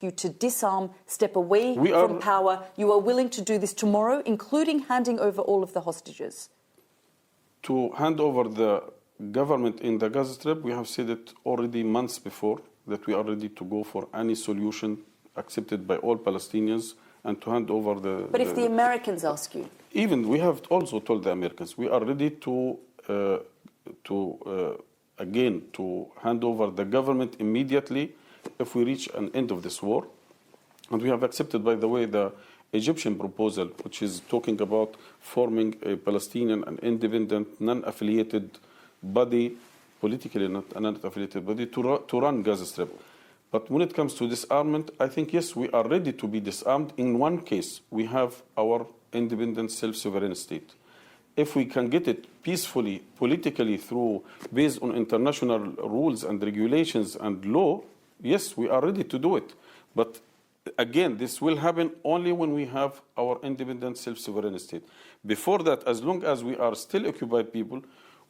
you to disarm, step away from power. You are willing to do this tomorrow, including handing over all of the hostages? To hand over the government in the Gaza Strip, we have said it already months before, that we are ready to go for any solution accepted by all Palestinians and to hand over the... But if the Americans ask you? Even, we have also told the Americans, we are ready to hand over the government immediately if we reach an end of this war. And we have accepted, by the way, the Egyptian proposal, which is talking about forming a Palestinian and independent, non-affiliated body, politically non-affiliated body, to run Gaza Strip. But when it comes to disarmament, I think, yes, we are ready to be disarmed. In one case, we have our independent, self-sovereign state. If we can get it peacefully, politically, based on international rules and regulations and law, yes, we are ready to do it. But again, this will happen only when we have our independent, self-sovereign state. Before that, as long as we are still occupied people,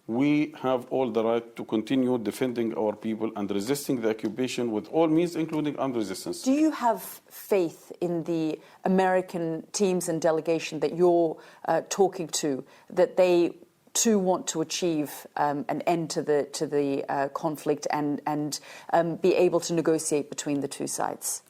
we have all the right to continue defending our people and resisting the occupation with all means, including armed resistance. Do you have faith in the American teams and delegation that you're talking to, that they too want to achieve an end to the conflict and be able to negotiate between the two sides?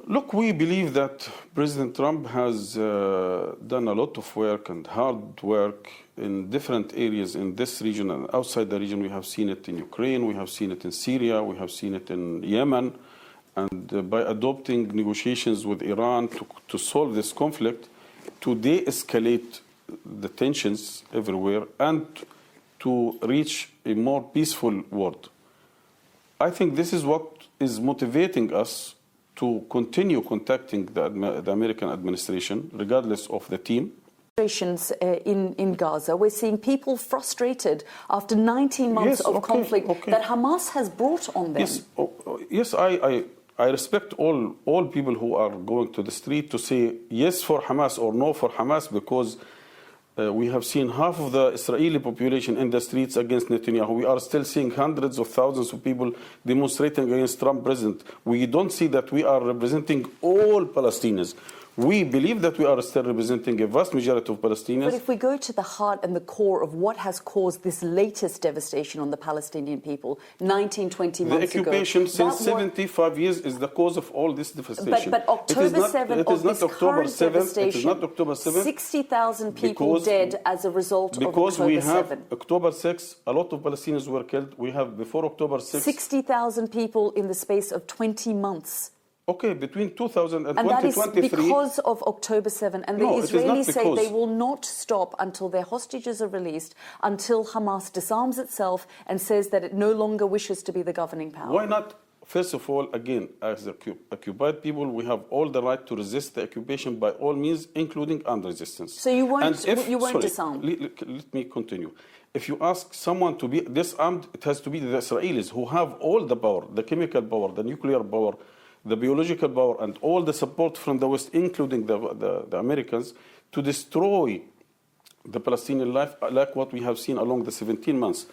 Look, we believe that President Trump has done a lot of work and hard work in different areas in this region and outside the region. We have seen it in Ukraine, we have seen it in Syria, we have seen it in Yemen. And by adopting negotiations with Iran to solve this conflict, to de-escalate the tensions everywhere and to reach a more peaceful world. I think this is what is motivating us to continue contacting the American administration, regardless of the team. In Gaza, we're seeing people frustrated after 19 months of conflict that Hamas has brought on them. Yes, I respect all people who are going to the street to say yes for Hamas or no for Hamas, because we have seen half of the Israeli population in the streets against Netanyahu. We are still seeing hundreds of thousands of people demonstrating against Trump president. We don't see that we are representing all Palestinians. We believe that we are still representing a vast majority of Palestinians. But if we go to the heart and the core of what has caused this latest devastation on the Palestinian people, 19, 20 months ago... The occupation since 75 years is the cause of all this devastation. But October 7th of this current devastation, it is not October 7th. 60,000 people dead as a result of October 7th. Because we have October 6th, a lot of Palestinians were killed. We have before October 6th... 60,000 people in the space of 20 months. Okay, between 2000 and 2023... And that is because of October 7. And the Israelis say they will not stop until their hostages are released, until Hamas disarms itself and says that it no longer wishes to be the governing power. Why not? First of all, again, as occupied people, we have all the right to resist the occupation by all means, including armed resistance. So you won't disarm? Let me continue. If you ask someone to be disarmed, it has to be the Israelis who have all the power, the chemical power, the nuclear power, the biological power, and all the support from the West, including the Americans, to destroy the Palestinian life, like what we have seen along the 17 months.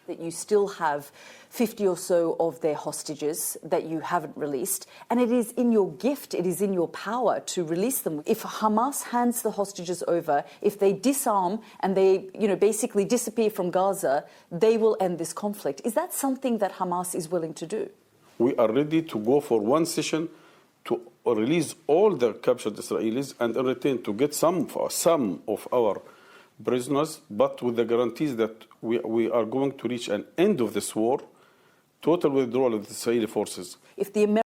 That you still have 50 or so of their hostages that you haven't released, and it is in your gift, it is in your power to release them. If Hamas hands the hostages over, if they disarm and they, basically disappear from Gaza, they will end this conflict. Is that something that Hamas is willing to do? We are ready to go for one session to release all the captured Israelis and in return to get some of our prisoners, but with the guarantees that we are going to reach an end of this war, total withdrawal of the Israeli forces. If the